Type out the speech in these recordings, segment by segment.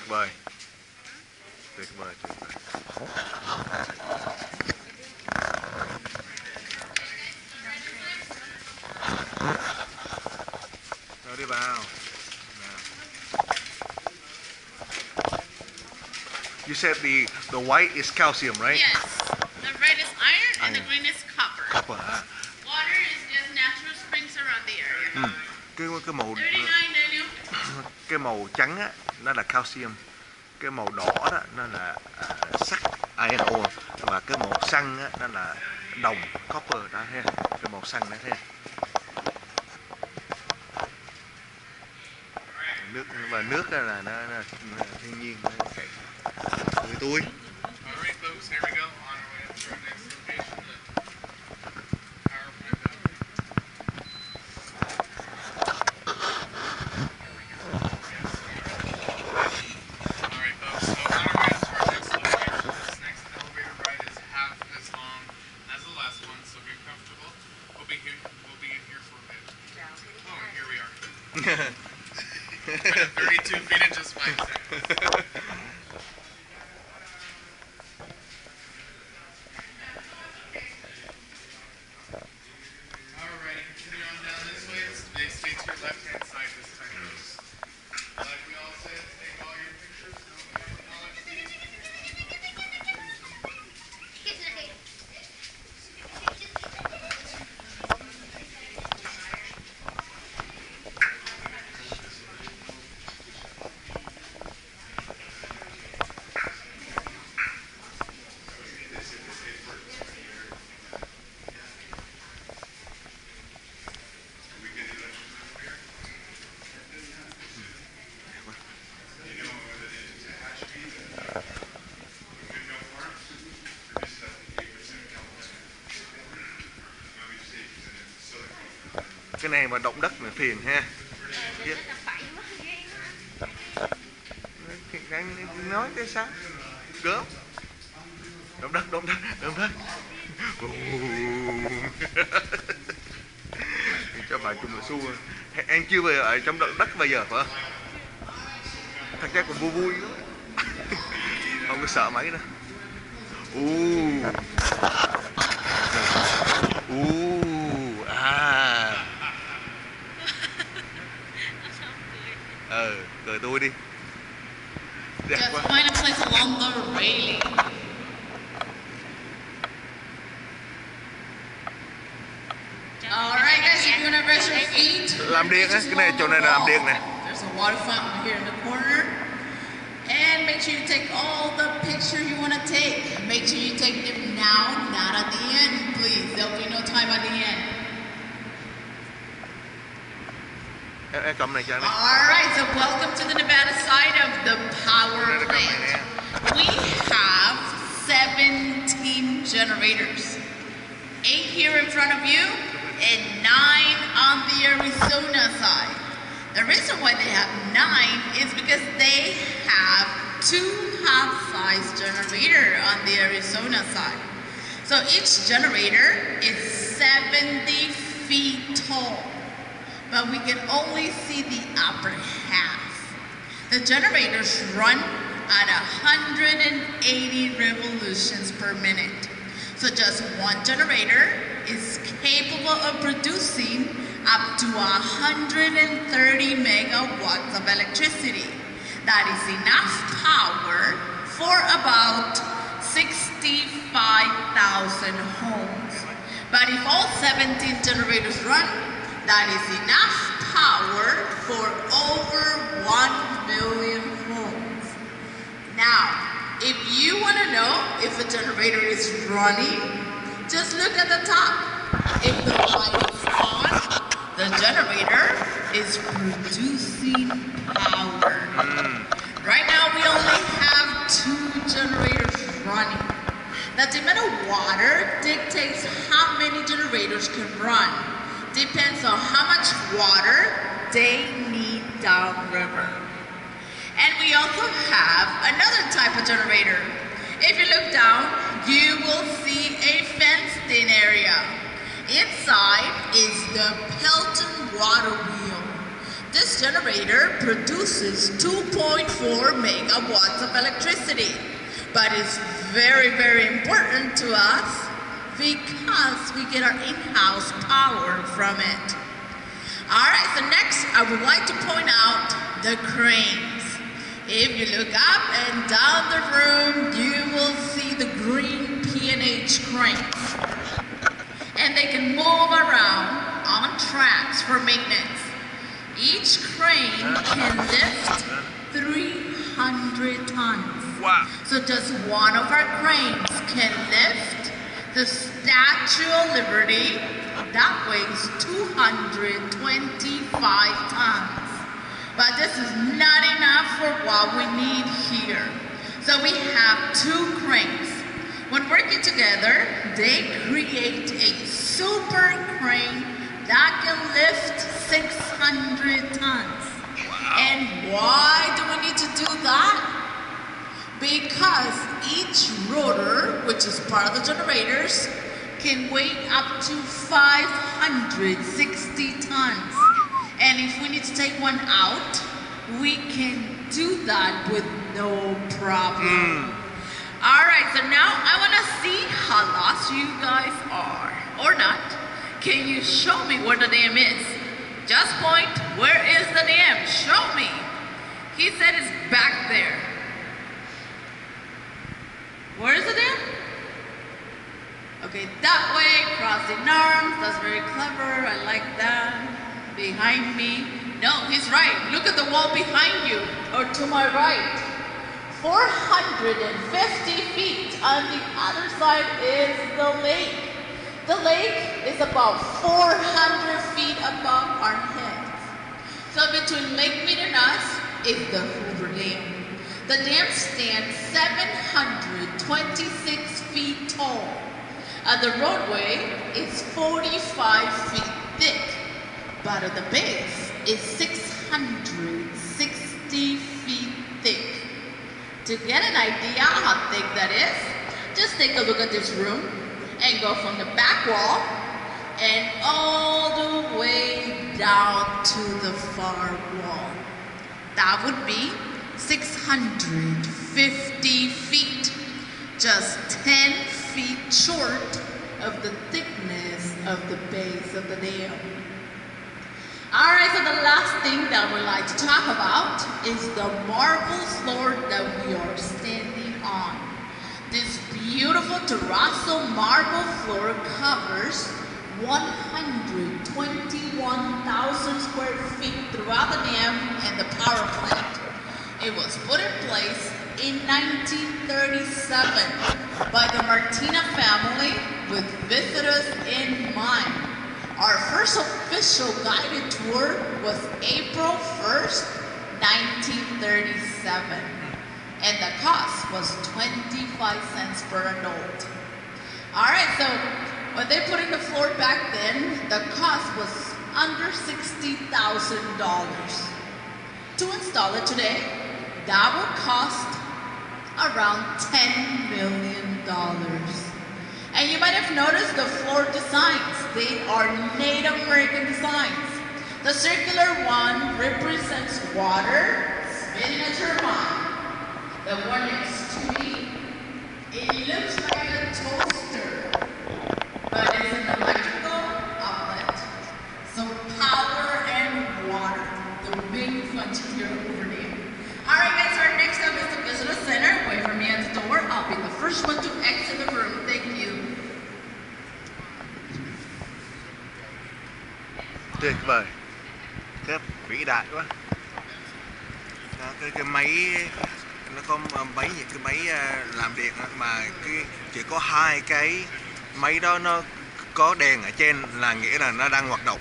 vời. Tuyệt vời, tuyệt vời. Rồi đi vào. You said the white is calcium, right? Yes. The red is iron and the green is copper. Copper. Water is just natural springs around the area. Cái màu trắng á, nó là calcium. Cái màu đỏ đó nó là sắt iron, và cái màu xanh á, nó là đồng copper đó ha. Cái màu xanh đó ha. Nước và nước là nó thiên nhiên nó chảy. Người tôi. Kind of 32 feet in just 5 seconds. Alright, continue on down this way. Stay to your left hand side this time. Like we all said, take all your pictures. Cái này mà động đất là phiền ha. Nói cái sao? Gớm. Động đất. Cho bà chung là xua. Em chưa về ở trong động đất bây giờ phải không? Thật ra còn vui lắm. Không có sợ mấy đâu. Cười tôi đi. Đẹp Just quá. find a place along the railing. Alright guys, if you wanna rest your feet. Làm điện á, cái này chỗ này là làm điện nè. There's a water fountain here in the corner. And make sure you take all the picture you want to take. Make sure you take them now, not at the end, please. There'll be no time at the end. Em cầm này cho anh. Alright, so welcome to the Nevada side of the power plant. We have 17 generators. 8 here in front of you and 9 on the Arizona side. The reason why they have 9 is because they have 2 half-size generators on the Arizona side. So each generator is 70 feet tall, but we can only see the upper half. The generators run at 180 revolutions per minute. So just one generator is capable of producing up to 130 megawatts of electricity. That is enough power for about 65,000 homes. But if all 17 generators run, that is enough power for over 1 million homes. Now, if you want to know if a generator is running, just look at the top. If the light is on, the generator is producing power. Right now, we only have 2 generators running. The demand of water dictates how many generators can run. Depends on how much water they need downriver. And we also have another type of generator. If you look down, you will see a fenced-in area. Inside is the Pelton water wheel. This generator produces 2.4 megawatts of electricity, but it's very, very important to us because we get our in-house power from it. All right, so next I would like to point out the cranes. If you look up and down the room, you will see the green P&H cranes. And they can move around on tracks for maintenance. Each crane can lift 300 tons. Wow. So just one of our cranes can lift the Statue of Liberty that weighs 225 tons. But this is not enough for what we need here. So we have two cranes. When working together, they create a super crane that can lift 600 tons. Wow. And why do we need to do that? Because each rotor, which is part of the generators, can weigh up to 560 tons. And if we need to take one out, we can do that with no problem. All right, so now I want to see how lost you guys are, or not. Can you show me where the dam is? Just point, where is the dam? Show me. He said it's back there. Where is the dam? Okay, that way, crossing arms, that's very clever, I like that. Behind me, no, he's right. Look at the wall behind you, or to my right. 450 feet on the other side is the lake. The lake is about 400 feet above our heads. So between Lake Mead and us is the Hoover Dam. The dam stands 726 feet tall. The roadway is 45 feet thick, but at the base is 660 feet thick. To get an idea how thick that is, just take a look at this room and go from the back wall and all the way down to the far wall. That would be 650 feet, just 10 feet short of the thickness of the base of the dam. All right, so the last thing that we'd like to talk about is the marble floor that we are standing on. This beautiful terrazzo marble floor covers 121,000 square feet throughout the dam and the power plant. It was put in place in 1937 by the Martina family with visitors in mind. Our first official guided tour was April 1st, 1937, and the cost was 25 cents per adult. All right, so when they put in the floor back then, the cost was under $60,000. To install it today, that will cost around $10 million. And you might have noticed the floor designs. They are Native American designs. The circular one represents water spinning a turbine. The one next to me, it looks like a toaster, but it's an electrical outlet. So power and water, the big function here over there. All right, guys, our next up is the visitor center. Wait for me at the door. I'll be the first one to exit the room. Thank you. Tuyệt vời, rất vĩ đại quá. Đó, cái máy nó có mấy những cái máy làm điện mà chỉ có hai cái máy đó nó có đèn ở trên là nghĩa là nó đang hoạt động,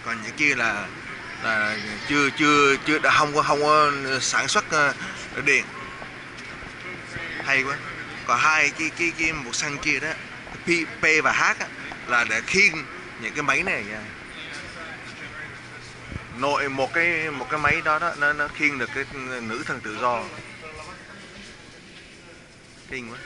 còn những kia là chưa đã không có sản xuất điện. Hay quá. Còn hai cái một xăng kia đó, P và H á, là để khiêng những cái máy này nha. Nội một cái máy đó nó khiêng được cái nữ thần tự do. Kinh quá.